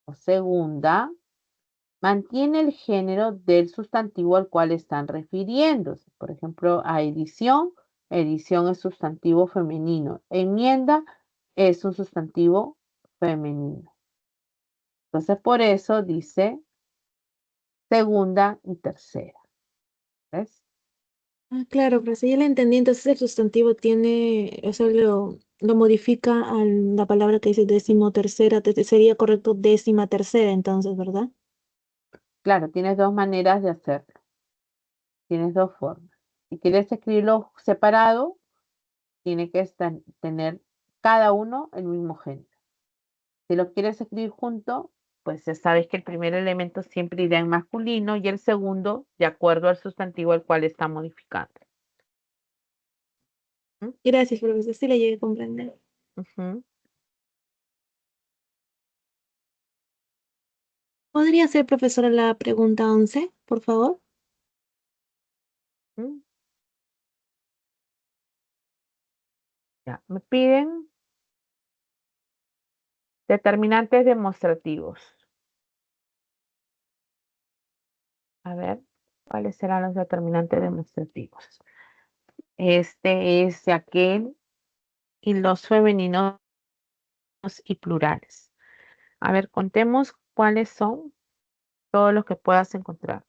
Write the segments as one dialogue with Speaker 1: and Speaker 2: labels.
Speaker 1: o segunda mantiene el género del sustantivo al cual están refiriéndose. Por ejemplo, a edición, edición es sustantivo femenino. Enmienda es un sustantivo femenino. Entonces, por eso dice segunda y tercera. ¿Ves?
Speaker 2: Ah, claro, pero si ya lo entendí, entonces el sustantivo tiene, eso lo modifica a la palabra que dice decimotercera, sería correcto décima tercera, entonces, ¿verdad?
Speaker 1: Claro, tienes dos maneras de hacerlo. Tienes dos formas. Si quieres escribirlo separado, tiene que tener cada uno el mismo género. Si lo quieres escribir junto, pues ya sabes que el primer elemento siempre irá en masculino y el segundo de acuerdo al sustantivo al cual está modificando. ¿Mm?
Speaker 2: Gracias, profesor, sí le llegué a comprender.
Speaker 1: Ujú.
Speaker 2: ¿Podría hacer, profesora, la pregunta 11, por favor?
Speaker 1: ¿Mm? Ya, me piden determinantes demostrativos. A ver, ¿cuáles serán los determinantes demostrativos? Este es aquel y los femeninos y plurales. A ver, contemos cuáles son todos los que puedas encontrar.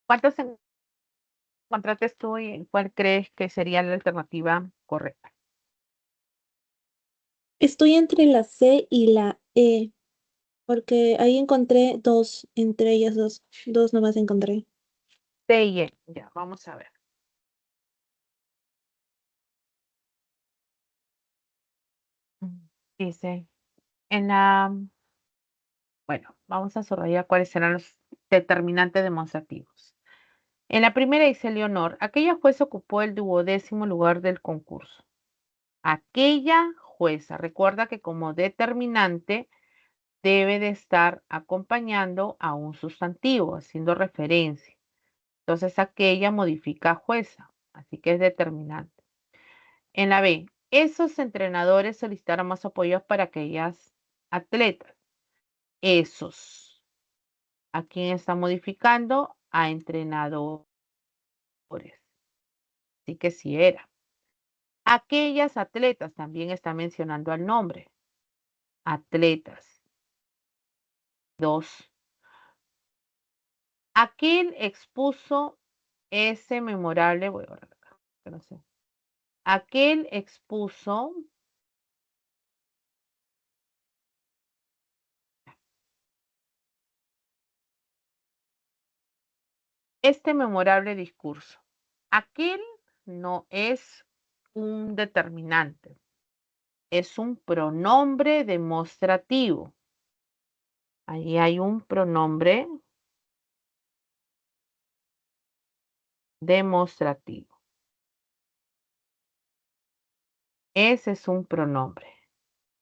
Speaker 1: ¿Cuántos encontraste tú y cuál crees que sería la alternativa correcta?
Speaker 2: Estoy entre la C y la E, porque ahí encontré dos, entre ellas dos nomás encontré.
Speaker 1: C y E. Ya, vamos a ver. Dice, en la, bueno, vamos a subrayar cuáles serán los determinantes demostrativos. En la primera dice Leonor, aquella jueza ocupó el 12º lugar del concurso. Aquella jueza, recuerda que como determinante debe de estar acompañando a un sustantivo, haciendo referencia. Entonces aquella modifica a jueza, así que es determinante. En la B, esos entrenadores solicitaron más apoyos para aquellas atletas. Esos. ¿A quién está modificando? A entrenadores. Así que sí era. Aquellas atletas también está mencionando al nombre. Atletas. Dos. Aquel expuso ese memorable, voy a borrar acá, que no sé. Aquel expuso este memorable discurso. Aquel no es un determinante, es un pronombre demostrativo. Ahí hay un pronombre demostrativo. Ese es un pronombre,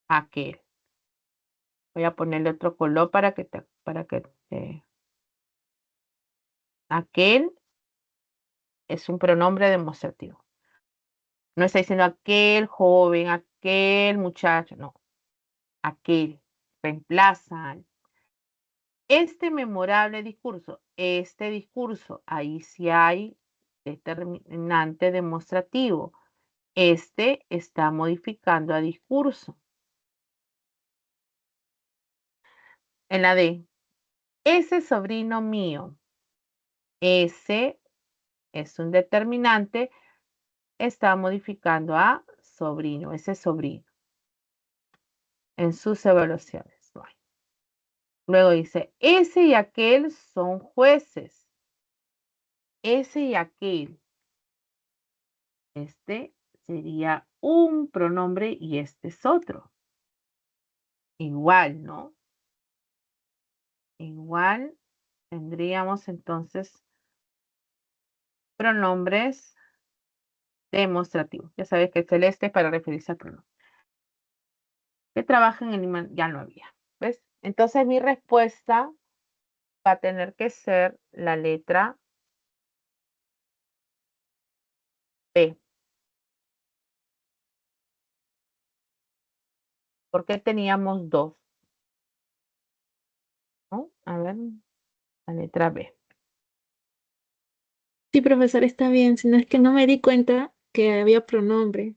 Speaker 1: aquel. Voy a ponerle otro color aquel es un pronombre demostrativo. No está diciendo aquel joven, aquel muchacho, no, aquel. Reemplaza. Este memorable discurso, ahí sí hay determinante demostrativo. Este está modificando a discurso. En la D, ese sobrino mío, ese es un determinante está modificando a sobrino, ese sobrino, en sus evaluaciones. Bueno, luego dice, ese y aquel son jueces. Ese y aquel. Este sería un pronombre y este es otro. Igual, ¿no? Igual tendríamos entonces pronombres demostrativos. Ya sabes que el celeste es para referirse al pronombre. Que trabajan en ya no había. ¿Ves? Entonces mi respuesta va a tener que ser la letra B. Porque teníamos dos, ¿no? A ver, la letra B.
Speaker 2: Sí, profesor, está bien, sino es que no me di cuenta que había pronombre.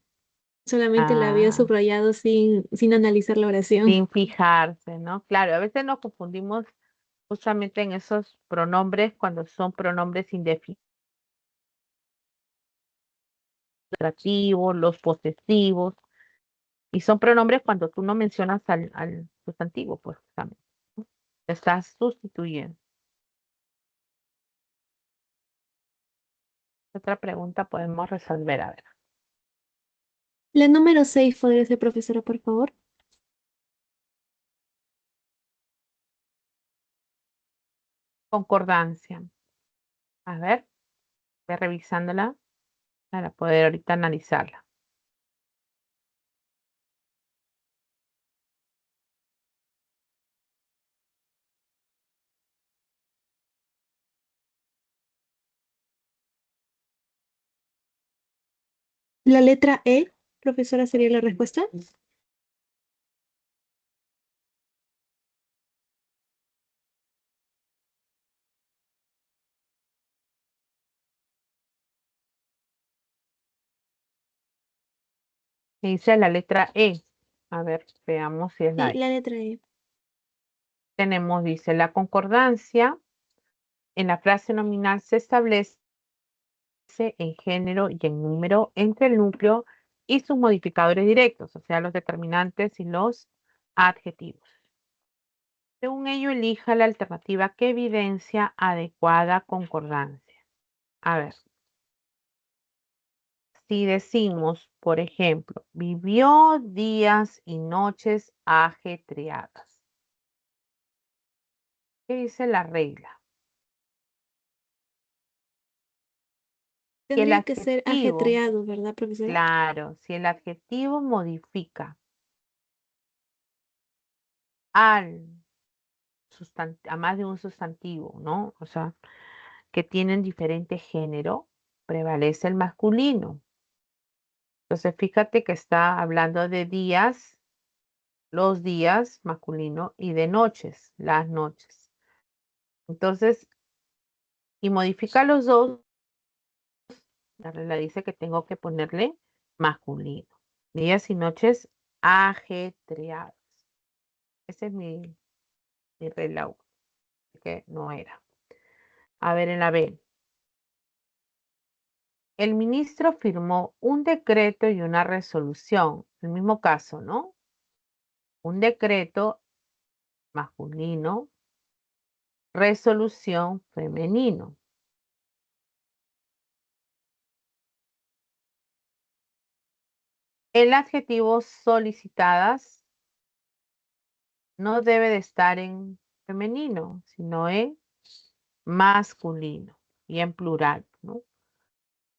Speaker 2: Solamente la había
Speaker 1: Ah,
Speaker 2: subrayado sin analizar la oración.
Speaker 1: sin fijarse, ¿no? Claro, a veces nos confundimos justamente en esos pronombres cuando son pronombres indefinitivos, los posesivos, y son pronombres cuando tú no mencionas al sustantivo, pues justamente, ¿no? Te estás sustituyendo. Otra pregunta podemos resolver, a ver.
Speaker 2: La número 6 podría ser, profesora, por favor.
Speaker 1: Concordancia. A ver, voy revisándola para poder ahorita analizarla.
Speaker 2: La letra E, profesora, sería la respuesta.
Speaker 1: Me dice la letra E. A ver, veamos si es la
Speaker 2: Sí,
Speaker 1: E.
Speaker 2: la letra E.
Speaker 1: Tenemos, dice, la concordancia en la frase nominal se establece en género y en número entre el núcleo y sus modificadores directos, o sea, los determinantes y los adjetivos. Según ello, elija la alternativa que evidencia adecuada concordancia. A ver, si decimos, por ejemplo, vivió días y noches ajetreadas. ¿Qué dice la regla? Que el
Speaker 2: Tendría que ser
Speaker 1: adjetivo,
Speaker 2: ajetreado, ¿verdad, profesora?
Speaker 1: claro, si el adjetivo modifica al a más de un sustantivo, ¿no? O sea, que tienen diferente género, prevalece el masculino. Entonces, fíjate que está hablando de días, los días masculino y de noches, las noches. Entonces, y modifica los dos, la regla dice que tengo que ponerle masculino. Días y noches ajetreados. Ese es mi regla uno, que no era. A ver, en la B. El ministro firmó un decreto y una resolución. El mismo caso, ¿no? Un decreto masculino, resolución femenino. El adjetivo solicitadas no debe de estar en femenino, sino en masculino y en plural, ¿no?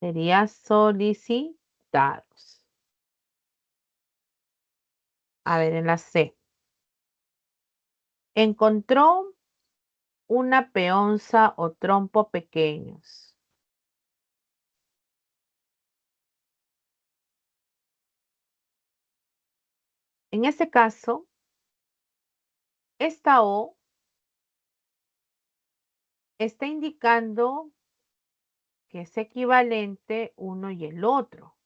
Speaker 1: Sería solicitados. A ver, en la C. Encontró una peonza o trompo pequeños. En ese caso, esta O está indicando que es equivalente uno y el otro.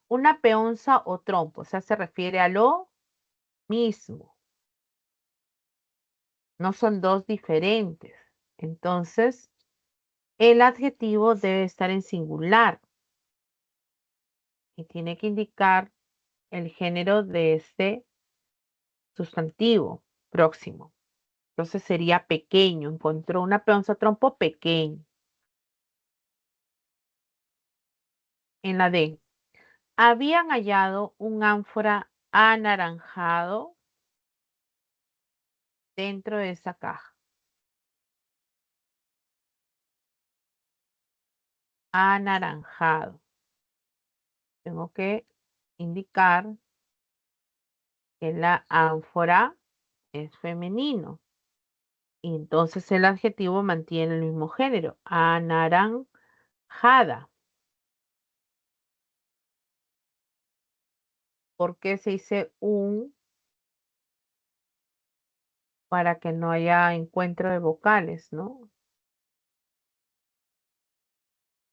Speaker 1: Una peonza o trompo, o sea, se refiere a lo mismo. No son dos diferentes. Entonces, el adjetivo debe estar en singular. y tiene que indicar el género de este sustantivo próximo. Entonces sería pequeño. Encontró una peonza trompo pequeño. En la D. Habían hallado un ánfora anaranjado dentro de esa caja. Anaranjado. Tengo que indicar que la ánfora es femenino. Y entonces el adjetivo mantiene el mismo género. Anaranjada. ¿Por qué se dice un? Para que no haya encuentro de vocales, ¿no?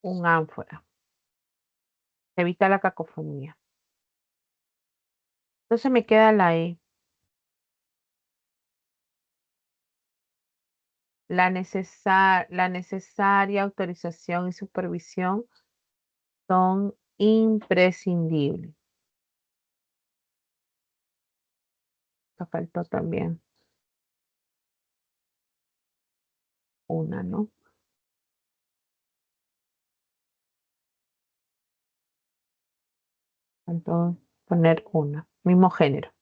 Speaker 1: Un ánfora. Evita la cacofonía. Entonces me queda la E. La necesaria autorización y supervisión son imprescindibles. Me faltó también una, ¿no? Faltó poner una. Mismo género.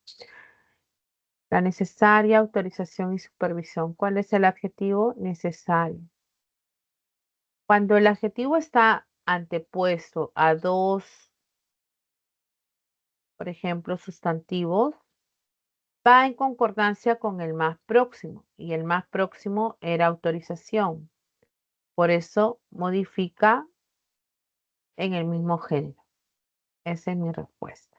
Speaker 1: La necesaria autorización y supervisión. ¿Cuál es el adjetivo? Necesario. Cuando el adjetivo está antepuesto a dos, por ejemplo, sustantivos, va en concordancia con el más próximo, y el más próximo era autorización. Por eso modifica en el mismo género. Esa es mi respuesta.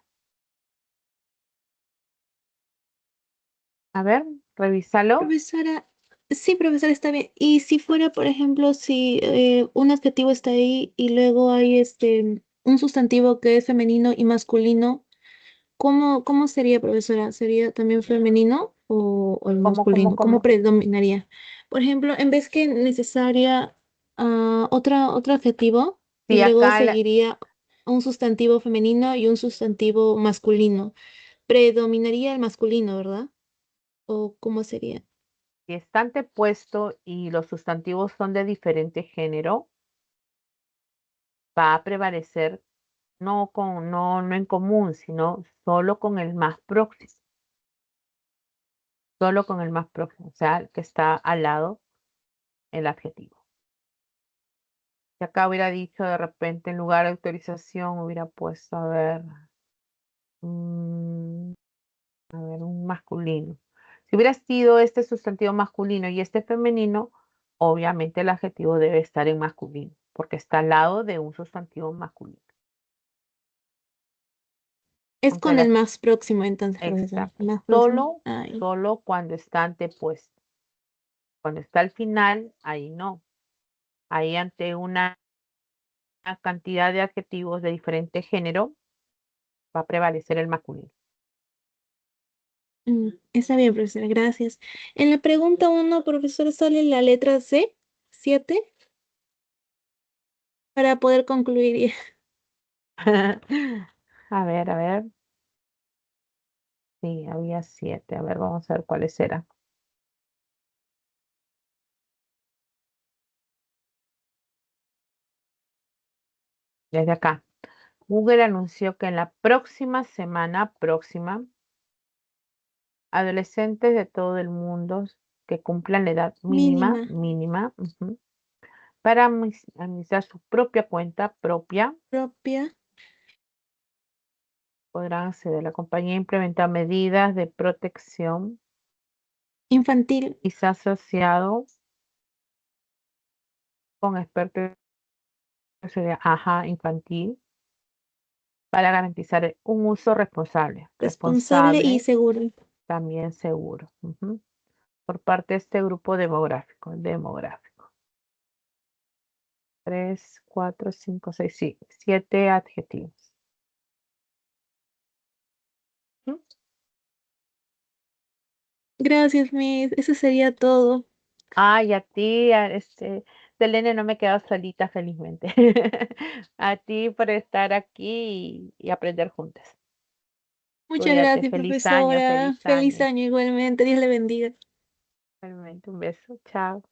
Speaker 1: A ver, revísalo.
Speaker 2: Profesora, sí, profesora, está bien. Y si fuera, por ejemplo, si un adjetivo está ahí y luego hay un sustantivo que es femenino y masculino, ¿cómo sería, profesora? ¿Sería también femenino o el
Speaker 1: ¿Cómo, cómo,
Speaker 2: masculino? ¿Cómo
Speaker 1: cómo?
Speaker 2: predominaría? Por ejemplo, en vez que necesaria, otro adjetivo
Speaker 1: Sí,
Speaker 2: y luego
Speaker 1: acá
Speaker 2: seguiría un sustantivo femenino y un sustantivo masculino. Predominaría el masculino, ¿verdad? ¿O cómo sería?
Speaker 1: si está antepuesto y los sustantivos son de diferente género, va a prevalecer no en común, sino solo con el más próximo. Solo con el más próximo, o sea, el que está al lado el adjetivo. Si acá hubiera dicho de repente en lugar de autorización, hubiera puesto, mm, a ver, un masculino. Si hubiera sido este sustantivo masculino y este femenino, obviamente el adjetivo debe estar en masculino, porque está al lado de un sustantivo masculino.
Speaker 2: Es
Speaker 1: Aunque
Speaker 2: con el más próximo, entonces, profesor.
Speaker 1: exacto,
Speaker 2: Más próximo.
Speaker 1: solo,
Speaker 2: Ay.
Speaker 1: solo cuando está antepuesto. Cuando está al final, ahí no. Ahí ante una cantidad de adjetivos de diferente género, va a prevalecer el masculino.
Speaker 2: Está bien, profesora, gracias. En la pregunta uno, profesor, sale la letra C, 7, para poder concluir.
Speaker 1: A ver. Sí, había 7. A ver, vamos a ver cuáles eran. Desde acá. Google anunció que en la próxima, adolescentes de todo el mundo que cumplan la edad
Speaker 2: Mínima,
Speaker 1: mínima, para administrar su propia cuenta propia,
Speaker 2: propia,
Speaker 1: podrán acceder. La compañía implementa medidas de protección
Speaker 2: infantil,
Speaker 1: y se ha asociado con expertos de seguridad, infantil para garantizar un uso
Speaker 2: responsable y
Speaker 1: responsable,
Speaker 2: seguro.
Speaker 1: también seguro, por parte de este grupo demográfico. 3, 4, 5, 6, sí, 7 adjetivos. ¿Mm?
Speaker 2: Gracias, Miss. Eso sería todo.
Speaker 1: Ay, a ti, Selene, no me quedo solita felizmente. A ti por estar aquí y aprender juntas.
Speaker 2: Muchas
Speaker 1: Cuídate,
Speaker 2: gracias,
Speaker 1: feliz año,
Speaker 2: profesora.
Speaker 1: feliz
Speaker 2: Feliz
Speaker 1: año.
Speaker 2: año igualmente. Dios le bendiga.
Speaker 1: Realmente un beso, chao.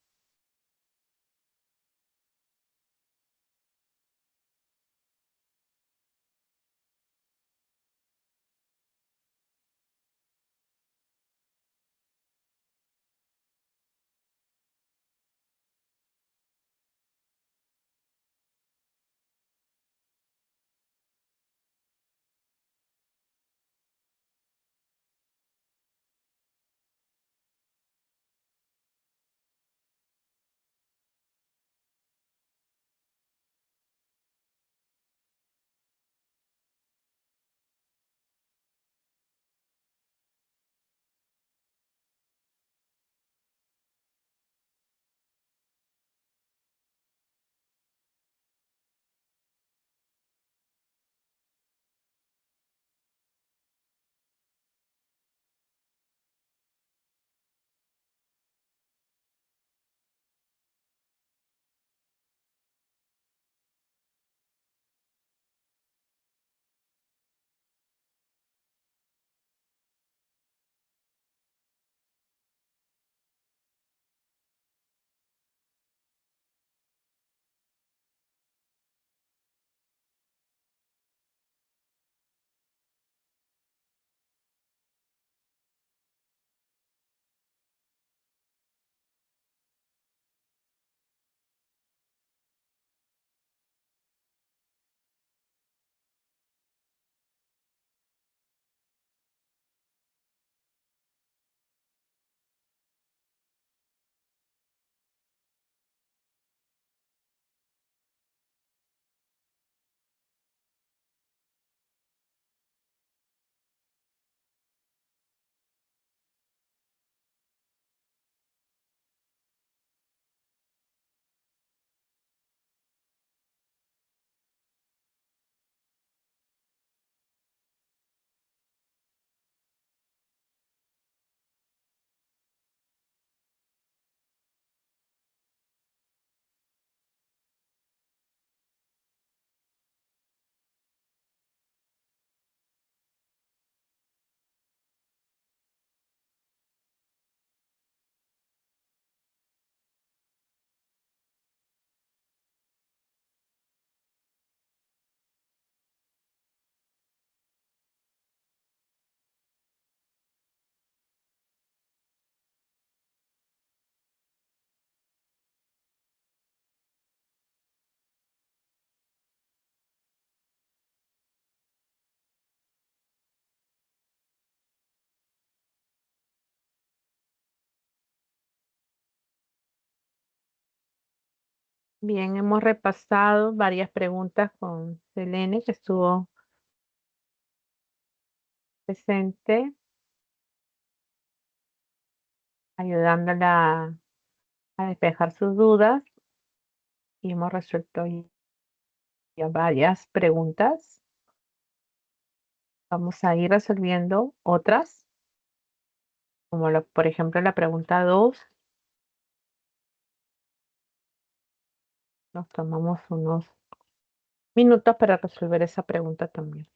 Speaker 1: Bien, hemos repasado varias preguntas con Selene, que estuvo presente, ayudándola a despejar sus dudas y hemos resuelto ya varias preguntas. Vamos a ir resolviendo otras, como por ejemplo la pregunta 2. Nos tomamos unos minutos para resolver esa pregunta también.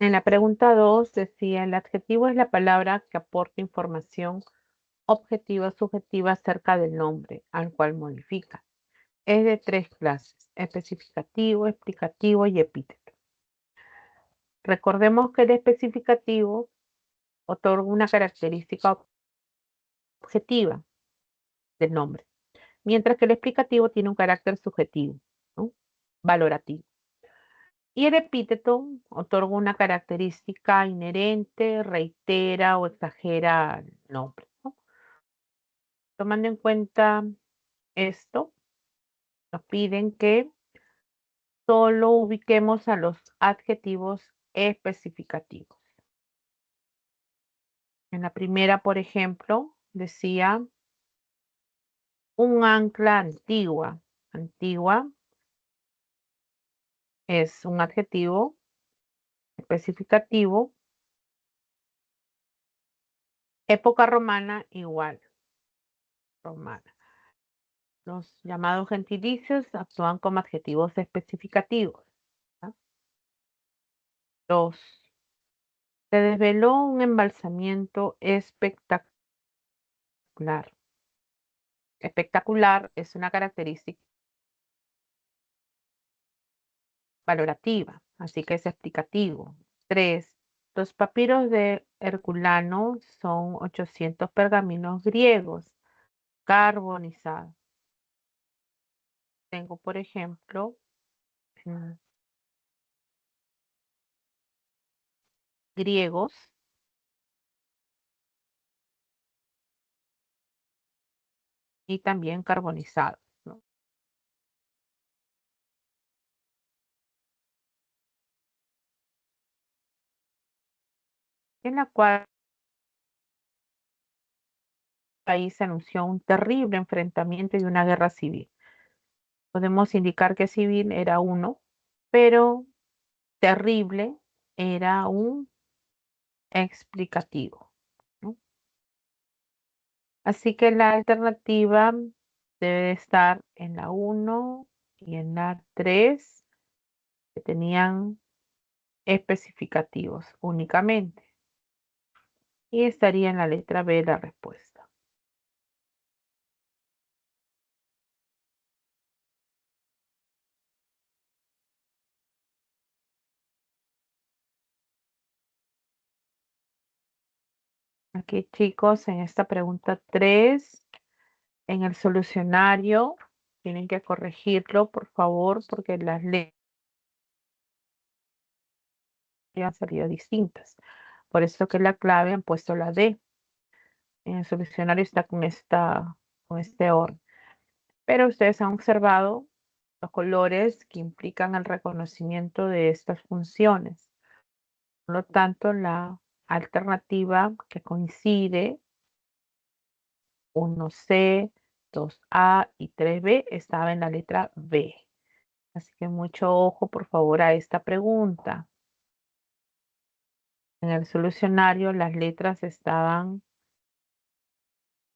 Speaker 1: En la pregunta 2 decía, el adjetivo es la palabra que aporta información objetiva o subjetiva acerca del nombre al cual modifica. Es de tres clases: especificativo, explicativo y epíteto. Recordemos que el especificativo otorga una característica objetiva del nombre, mientras que el explicativo tiene un carácter subjetivo, ¿no? Valorativo. Y el epíteto otorga una característica inherente, reitera o exagera el nombre, ¿no? Tomando en cuenta esto, nos piden que solo ubiquemos a los adjetivos especificativos. En la primera, por ejemplo, decía un ancla antigua. Antigua es un adjetivo especificativo. Época romana igual, romana. Los llamados gentilicios actúan como adjetivos especificativos, ¿no? Dos, se desveló un embalsamiento espectacular. Espectacular es una característica valorativa, así que es explicativo. Tres, los papiros de Herculano son 800 pergaminos griegos carbonizados. Tengo, por ejemplo, mm, griegos y también carbonizados, ¿no? En la cual país se anunció un terrible enfrentamiento y una guerra civil. Podemos indicar que civil era uno, pero terrible era un explicativo, ¿no? Así que la alternativa debe estar en la uno y en la 3, que tenían especificativos únicamente. Y estaría en la letra B la respuesta. Aquí, chicos, en esta pregunta 3, en el solucionario, tienen que corregirlo, por favor, porque las letras han salido distintas. Por eso que la clave han puesto la D. En el solucionario está con este orden. Pero ustedes han observado los colores que implican el reconocimiento de estas funciones. Por lo tanto, la alternativa que coincide 1C, 2A y 3B estaba en la letra B. Así que mucho ojo, por favor, a esta pregunta. En el solucionario las letras estaban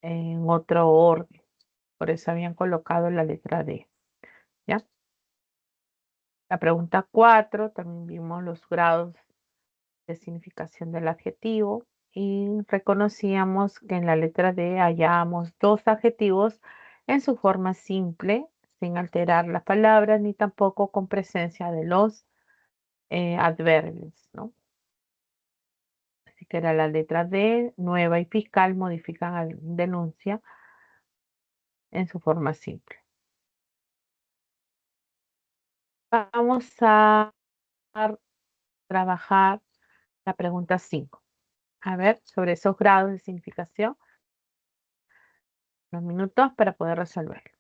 Speaker 1: en otro orden, por eso habían colocado la letra D, ¿ya? La pregunta 4, también vimos los grados de significación del adjetivo y reconocíamos que en la letra D hallábamos dos adjetivos en su forma simple, sin alterar las palabras ni tampoco con presencia de los adverbios, ¿no? Así que era la letra D, nueva y fiscal, modifican a denuncia en su forma simple. Vamos a trabajar la pregunta 5. A ver, sobre esos grados de significación, unos minutos para poder resolver.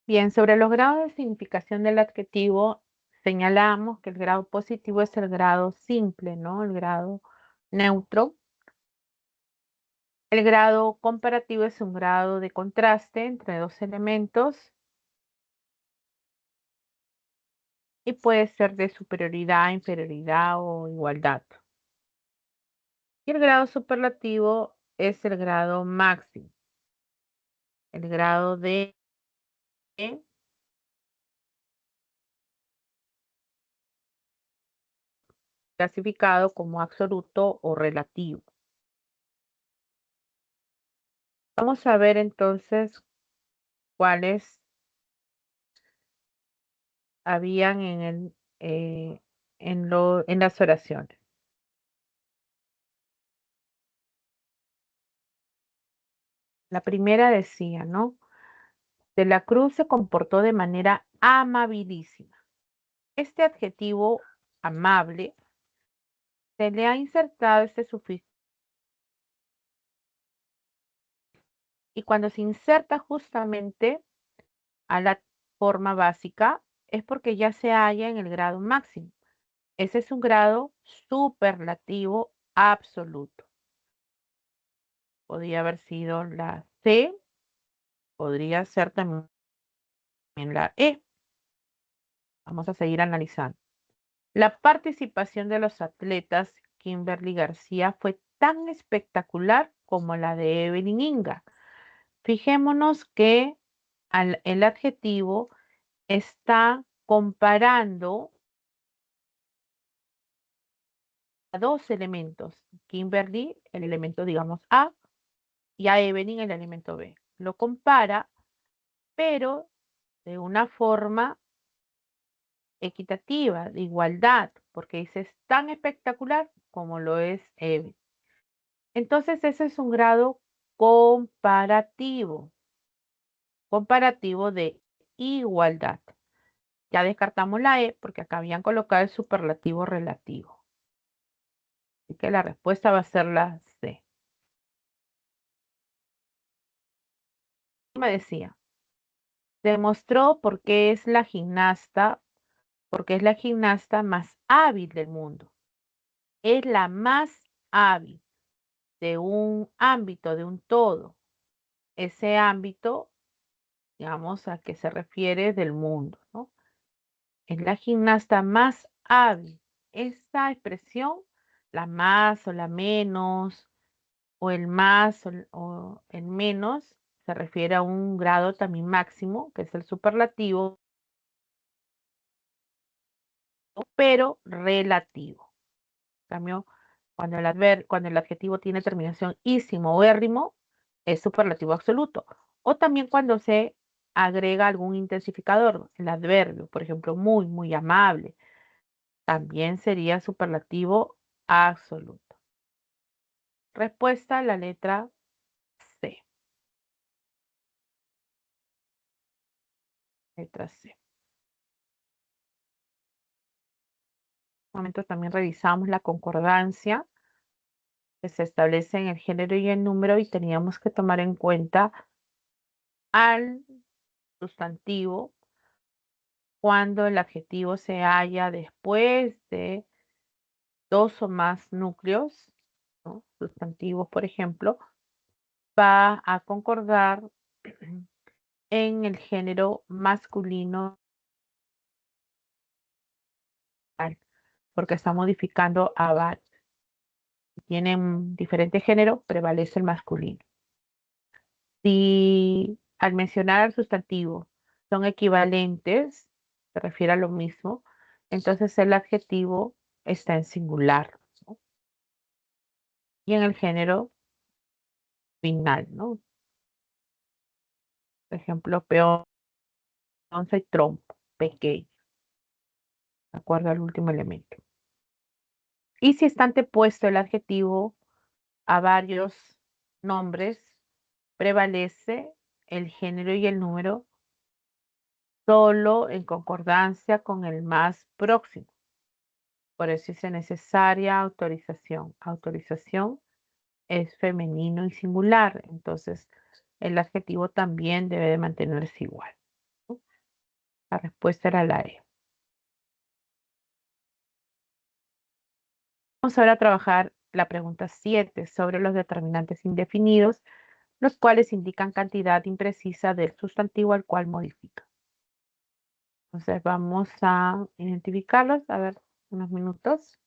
Speaker 1: Bien, sobre los grados de significación del adjetivo, señalamos que el grado positivo es el grado simple, ¿no? El grado neutro. El grado comparativo es un grado de contraste entre dos elementos y puede ser de superioridad, inferioridad o igualdad. Y el grado superlativo es el grado máximo, el grado de clasificado como absoluto o relativo. Vamos a ver entonces cuáles habían en las oraciones. La primera decía, ¿no? De la Cruz se comportó de manera amabilísima. Este adjetivo amable se le ha insertado este sufijo y cuando se inserta justamente a la forma básica es porque ya se halla en el grado máximo. Ese es un grado superlativo absoluto. Podría haber sido la C, podría ser también la E. Vamos a seguir analizando. La participación de los atletas Kimberly García fue tan espectacular como la de Evelyn Inga. Fijémonos que el adjetivo está comparando a dos elementos. Kimberly, el elemento, digamos, A, y a Evelyn, el elemento B. Lo compara, pero de una forma equitativa, de igualdad, porque dice es tan espectacular como lo es Evelyn. Entonces, ese es un grado comparativo, comparativo de igualdad. Ya descartamos la E porque acá habían colocado el superlativo relativo. Así que la respuesta va a ser la C. Me decía, demostró porque es la gimnasta más hábil del mundo. Es la más hábil de un ámbito, de un todo. Ese ámbito, digamos, a que se refiere del mundo, ¿no? Es la gimnasta más hábil. Esa expresión, la más o la menos, o el más o el menos, se refiere a un grado también máximo, que es el superlativo, pero relativo. En cambio, cuando el adjetivo tiene terminación ísimo o érrimo, es superlativo absoluto. O también cuando se agrega algún intensificador, el adverbio, por ejemplo, muy, muy amable, también sería superlativo absoluto. Respuesta, la letra C. Letra C. Un momento también revisamos la concordancia que se establece en el género y el número y teníamos que tomar en cuenta al sustantivo cuando el adjetivo se halla después de dos o más núcleos, ¿no? Sustantivos, por ejemplo, va a concordar en el género masculino porque está modificando a varios. Tienen diferente género, prevalece el masculino. Si al mencionar al sustantivo son equivalentes, se refiere a lo mismo, entonces el adjetivo está en singular, ¿no? Y en el género final, ¿no? Por ejemplo, peonza y trompo, pequeño, de acuerdo al último elemento. Y si está antepuesto el adjetivo a varios nombres, prevalece el género y el número solo en concordancia con el más próximo. Por eso dice necesaria autorización. Autorización es femenino y singular, entonces el adjetivo también debe de mantenerse igual. La respuesta era la E. Vamos ahora a trabajar la pregunta 7 sobre los determinantes indefinidos, los cuales indican cantidad imprecisa del sustantivo al cual modifica. Entonces vamos a identificarlos, a ver, unos minutos.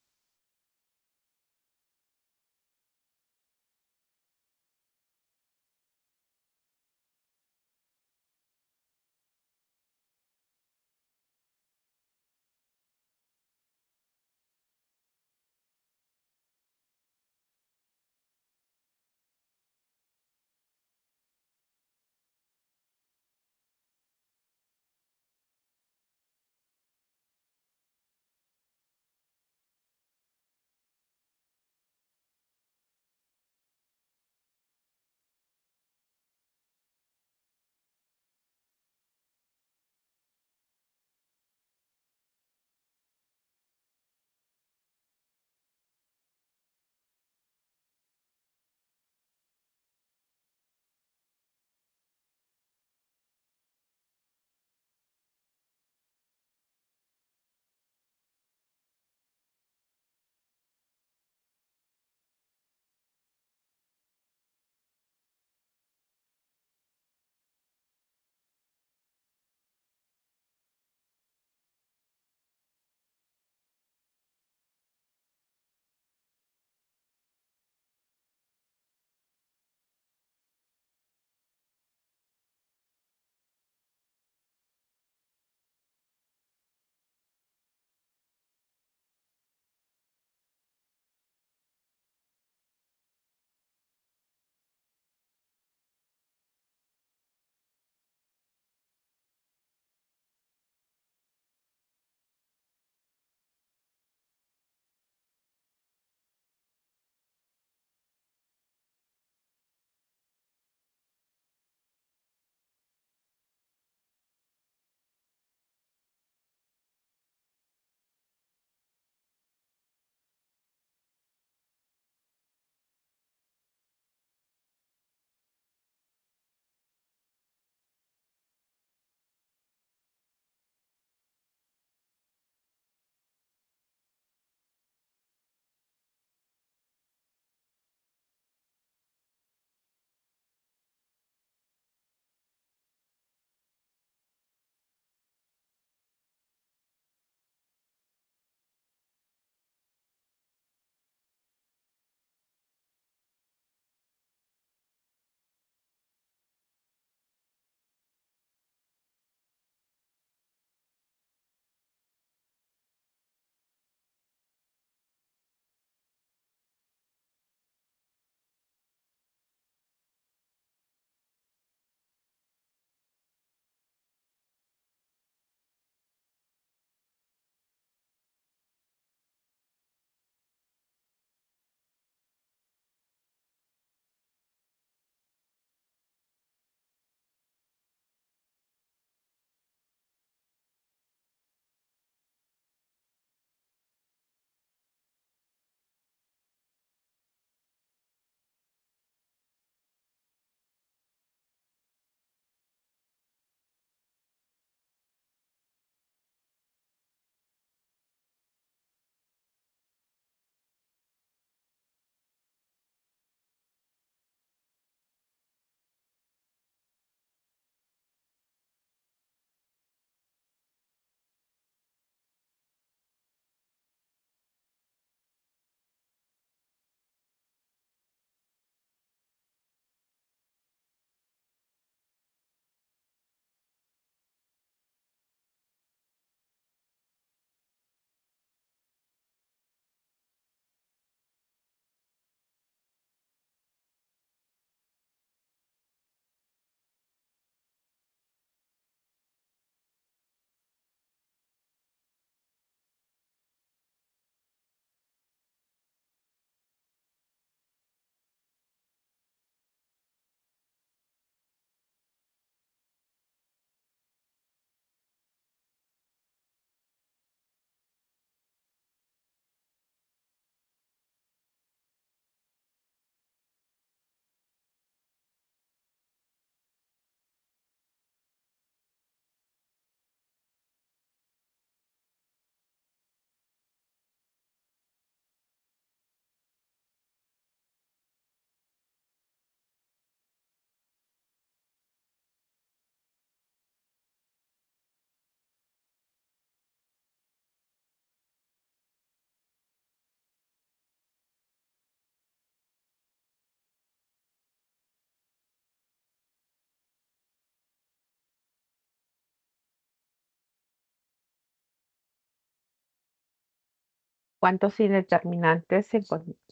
Speaker 1: ¿Cuántos indeterminantes,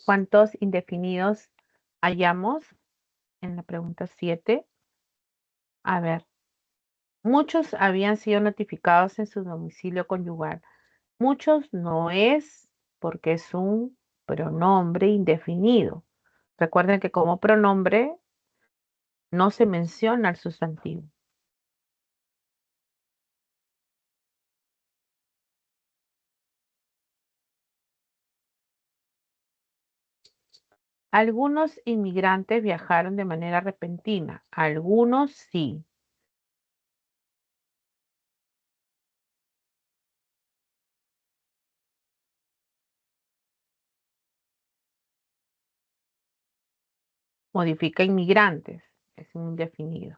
Speaker 1: cuántos indefinidos hallamos en la pregunta 7? A ver, muchos habían sido notificados en su domicilio conyugal. Muchos no es porque es un pronombre indefinido. Recuerden que como pronombre no se menciona el sustantivo. Algunos inmigrantes viajaron de manera repentina, algunos sí. Modifica inmigrantes, es un indefinido.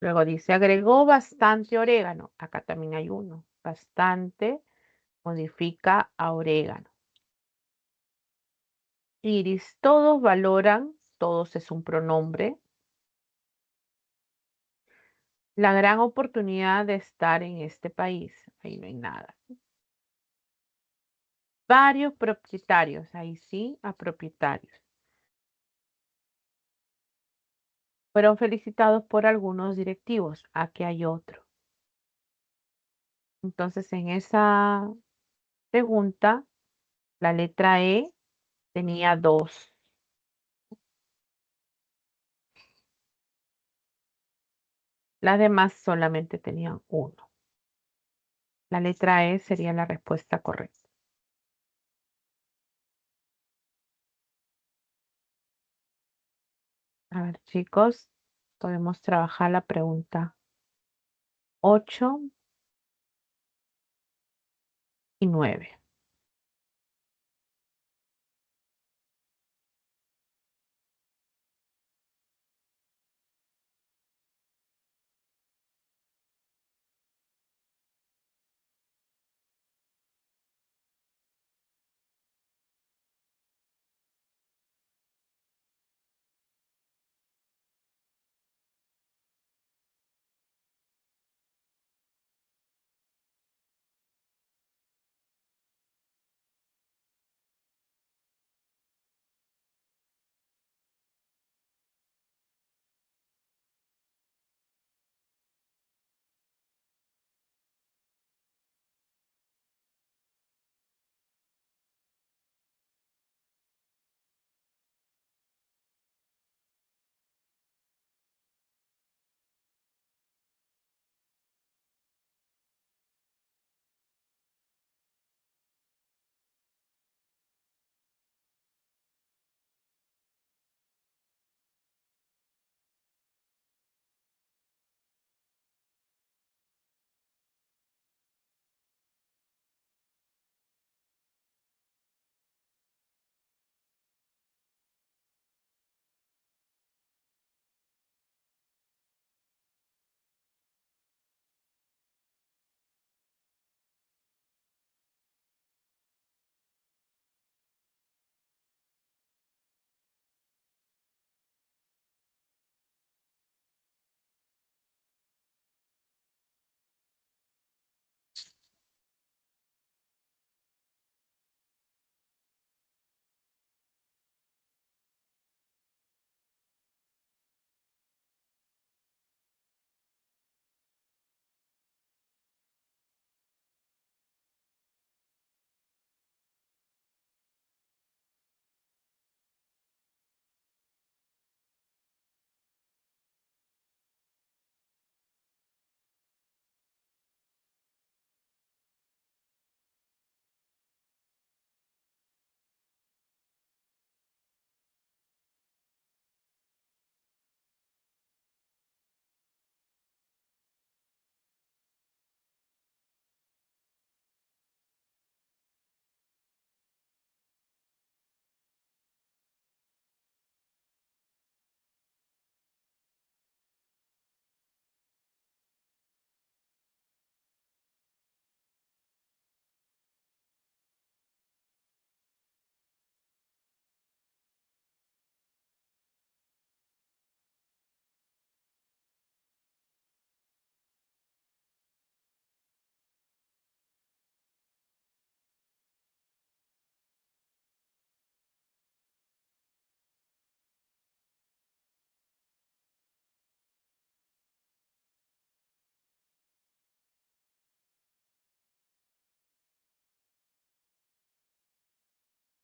Speaker 1: Luego dice, agregó bastante orégano. Acá también hay uno. Bastante modifica a orégano. Iris, todos valoran, todos es un pronombre, la gran oportunidad de estar en este país. Ahí no hay nada. Varios propietarios, ahí sí, a propietarios. Fueron felicitados por algunos directivos. Aquí hay otro. Entonces, en esa pregunta, la letra E tenía dos. Las demás solamente tenían uno. La letra E sería la respuesta correcta. A ver, chicos, podemos trabajar la pregunta 8 y 9.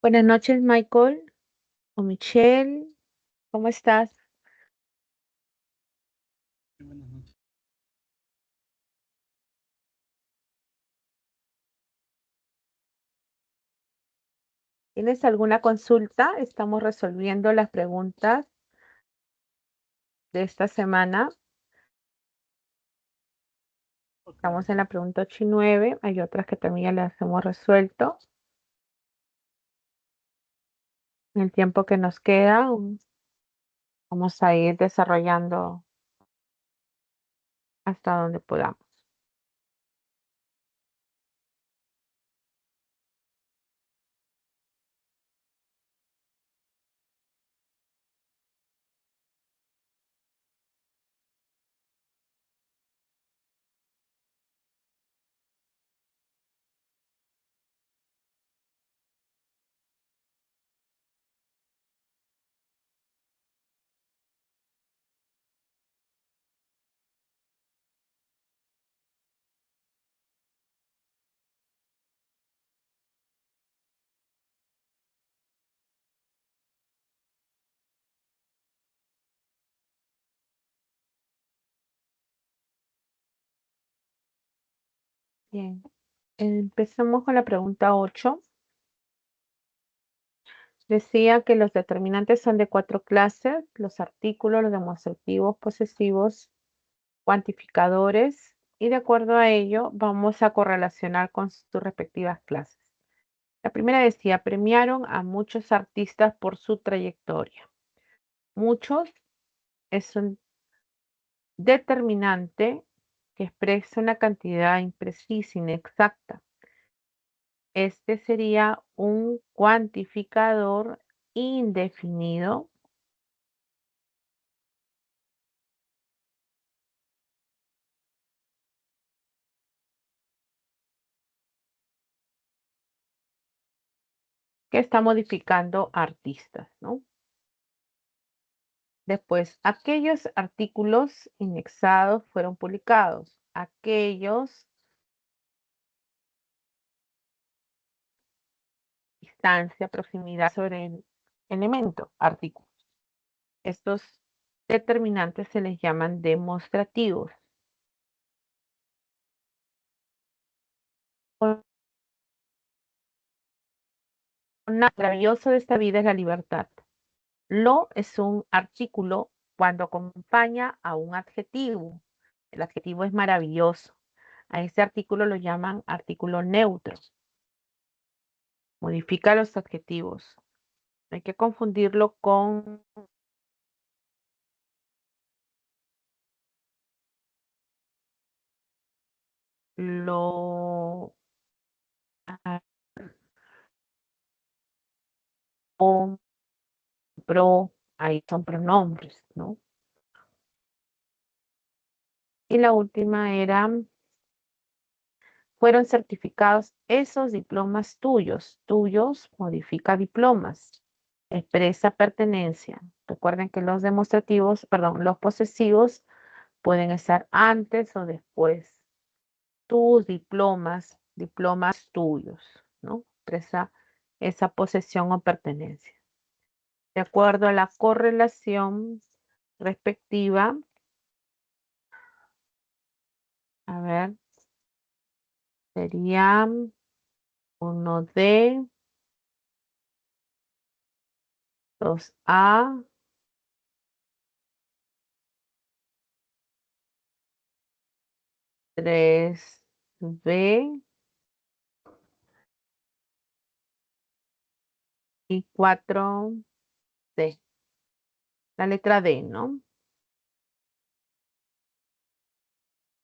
Speaker 1: Buenas noches, Michael o Michelle. ¿Cómo estás? ¿Tienes alguna consulta? Estamos resolviendo las preguntas de esta semana. Estamos en la pregunta 8 y 9. Hay otras que también ya las hemos resuelto. En el tiempo que nos queda, vamos a ir desarrollando hasta donde podamos. Bien, empezamos con la pregunta 8. Decía que los determinantes son de 4 clases: los artículos, los demostrativos, posesivos, cuantificadores, y de acuerdo a ello vamos a correlacionar con sus respectivas clases. La primera decía: premiaron a muchos artistas por su trayectoria. Muchos es un determinante que expresa una cantidad imprecisa, inexacta. Este sería un cuantificador indefinido que está modificando artistas, ¿no? Después, aquellos artículos indexados fueron publicados. Aquellos, distancia, proximidad sobre el elemento, artículo. Estos determinantes se les llaman demostrativos. Lo maravilloso de esta vida es la libertad. Lo es un artículo cuando acompaña a un adjetivo. El adjetivo es maravilloso. A ese artículo lo llaman artículo neutro. Modifica los adjetivos. No hay que confundirlo con lo ah, o, pro, ahí son pronombres, ¿no? Y la última era, fueron certificados esos diplomas tuyos. Tuyos modifica diplomas, expresa pertenencia. Recuerden que los demostrativos, perdón, los posesivos pueden estar antes o después. Tus diplomas, diplomas tuyos, ¿no? Expresa esa posesión o pertenencia. De acuerdo a la correlación respectiva, a ver, sería 1D, 2A, 3B y 4D. La letra D, ¿no?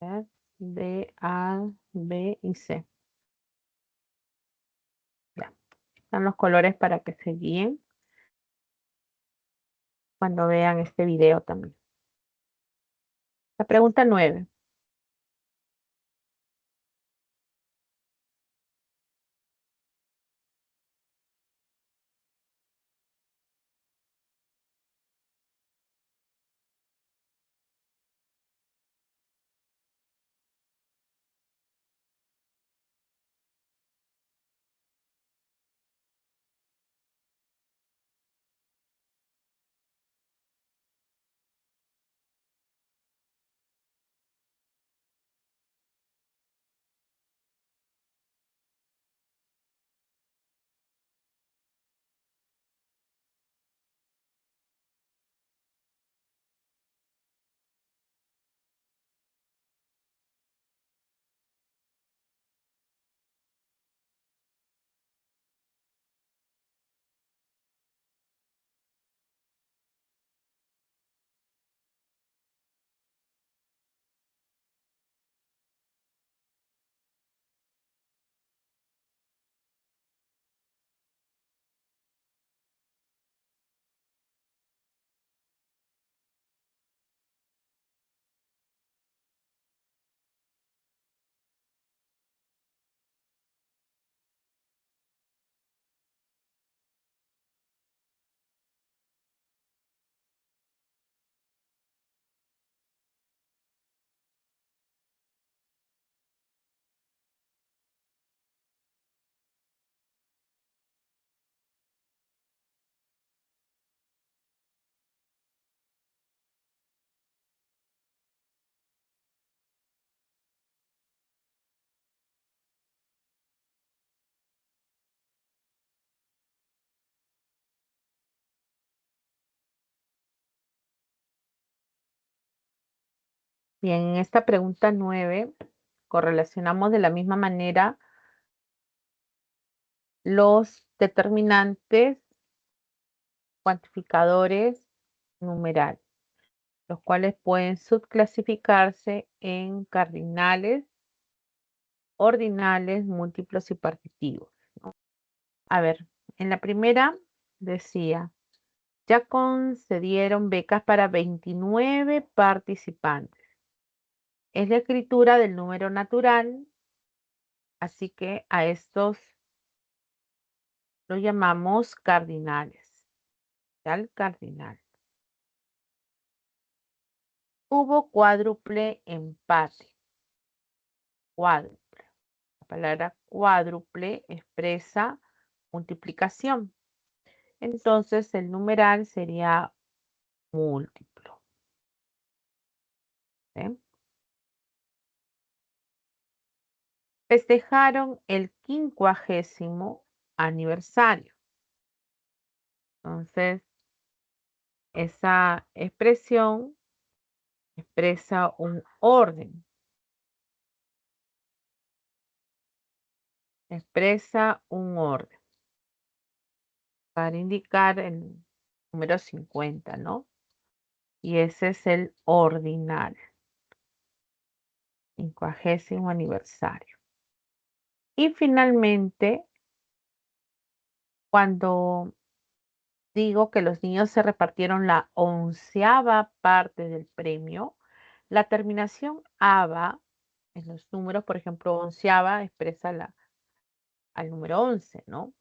Speaker 1: A ver, D, A, B y C. Ya. Están los colores para que se guíen cuando vean este video también. La pregunta 9. Bien, en esta pregunta 9 correlacionamos de la misma manera los determinantes, cuantificadores, numerales, los cuales pueden subclasificarse en cardinales, ordinales, múltiplos y partitivos. A ver, en la primera decía, ya concedieron becas para 29 participantes. Es la escritura del número natural, así que a estos los llamamos cardinales. Tal cardinal. Hubo cuádruple empate. Cuádruple. La palabra cuádruple expresa multiplicación. Entonces el numeral sería múltiplo. ¿Sí? Festejaron el 50º aniversario. Entonces, esa expresión expresa un orden, expresa un orden para indicar el número 50, ¿no? Y ese es el ordinal, 50º aniversario. Y finalmente, cuando digo que los niños se repartieron la 11ª parte del premio, la terminación aba en los números, por ejemplo, onceava expresa al número 11, ¿no?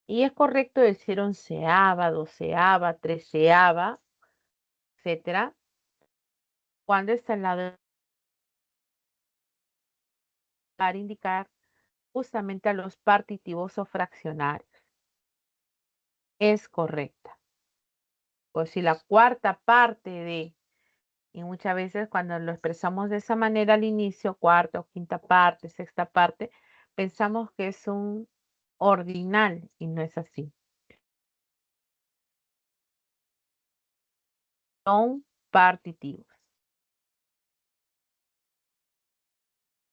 Speaker 1: Y es correcto decir onceava, doceava, treceava, etcétera, cuando está al lado para indicar justamente a los partitivos o fraccionarios. Es correcta. Pues si la cuarta parte de, y muchas veces cuando lo expresamos de esa manera al inicio, cuarta o quinta parte, sexta parte, pensamos que es un ordinal y no es así. Son partitivos.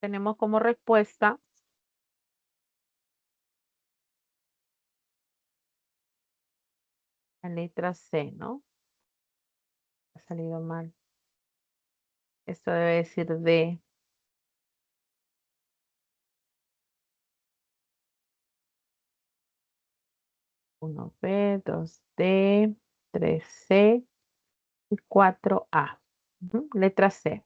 Speaker 1: Tenemos como respuesta la letra C, ¿no? Ha salido mal. Esto debe decir D. 1B, 2D, 3C y 4A. Letra C.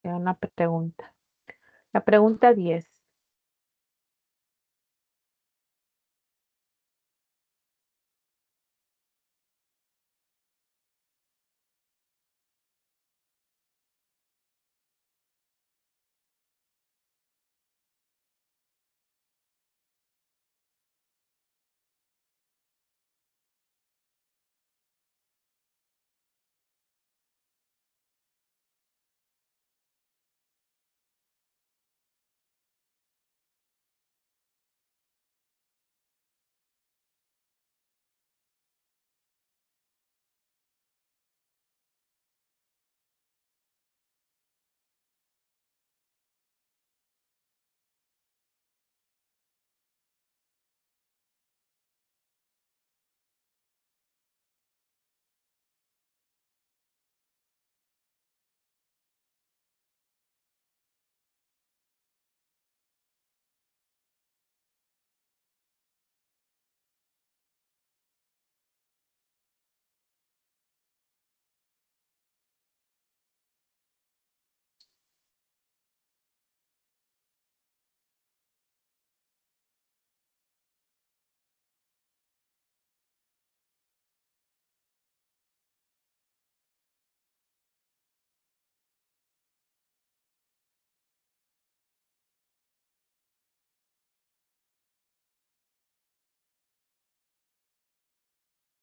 Speaker 1: Queda una pregunta. La pregunta 10.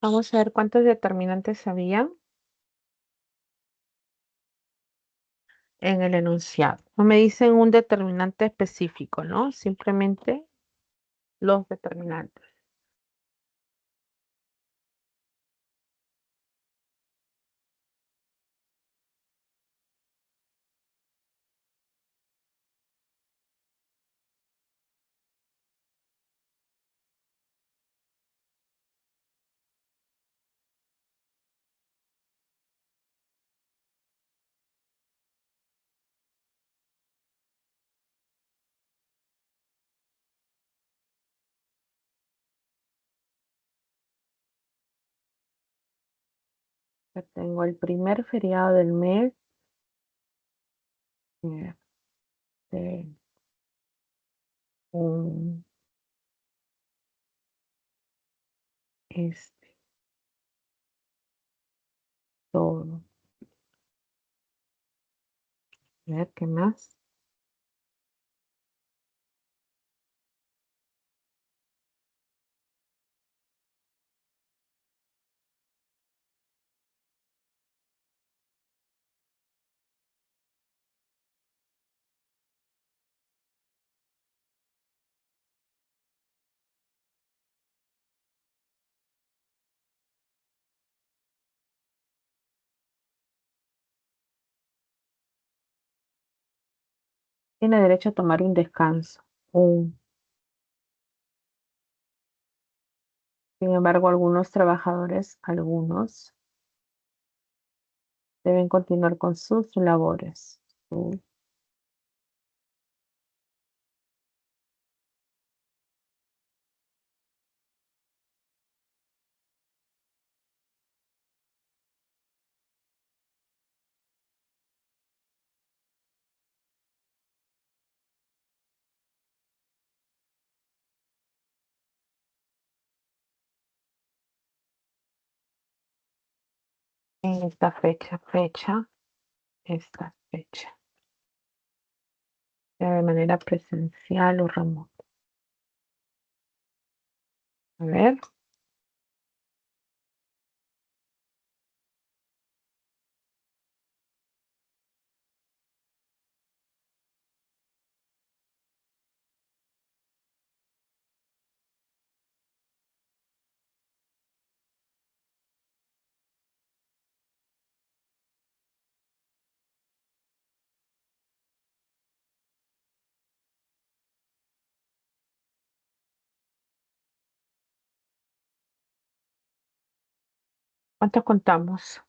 Speaker 1: Vamos a ver cuántos determinantes había. en el enunciado. No me dicen un determinante específico, ¿no? Simplemente los determinantes. Ya tengo el primer feriado del mes. Este, un, este, todo. A ver, ¿qué más? Tiene derecho a tomar un descanso. Un. Sin embargo, algunos trabajadores, algunos, deben continuar con sus labores. Su. En esta esta fecha, sea de manera presencial o remota. A ver, ¿cuántos contamos?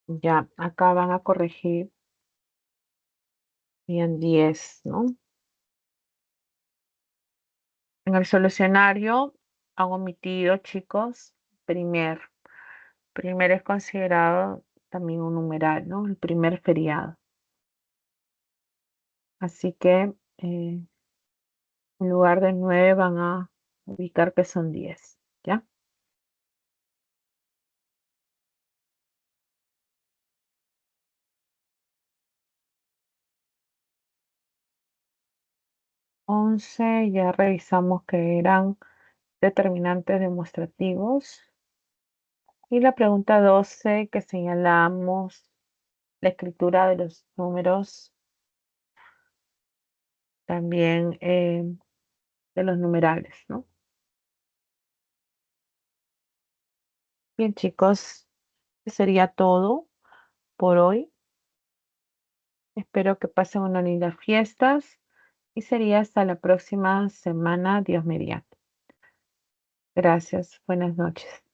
Speaker 1: Ya, acá van a corregir bien 10, ¿no? En el solucionario han omitido, chicos, primer. Primer es considerado también un numeral, ¿no? El primer feriado. Así que en lugar de 9 van a ubicar que son 10, ¿ya? 11 ya revisamos que eran determinantes demostrativos. Y la pregunta 12 que señalamos la escritura de los números, también de los numerales, ¿no? Bien, chicos, eso sería todo por hoy. Espero que pasen unas lindas fiestas y sería hasta la próxima semana, Dios mediante. Gracias, buenas noches.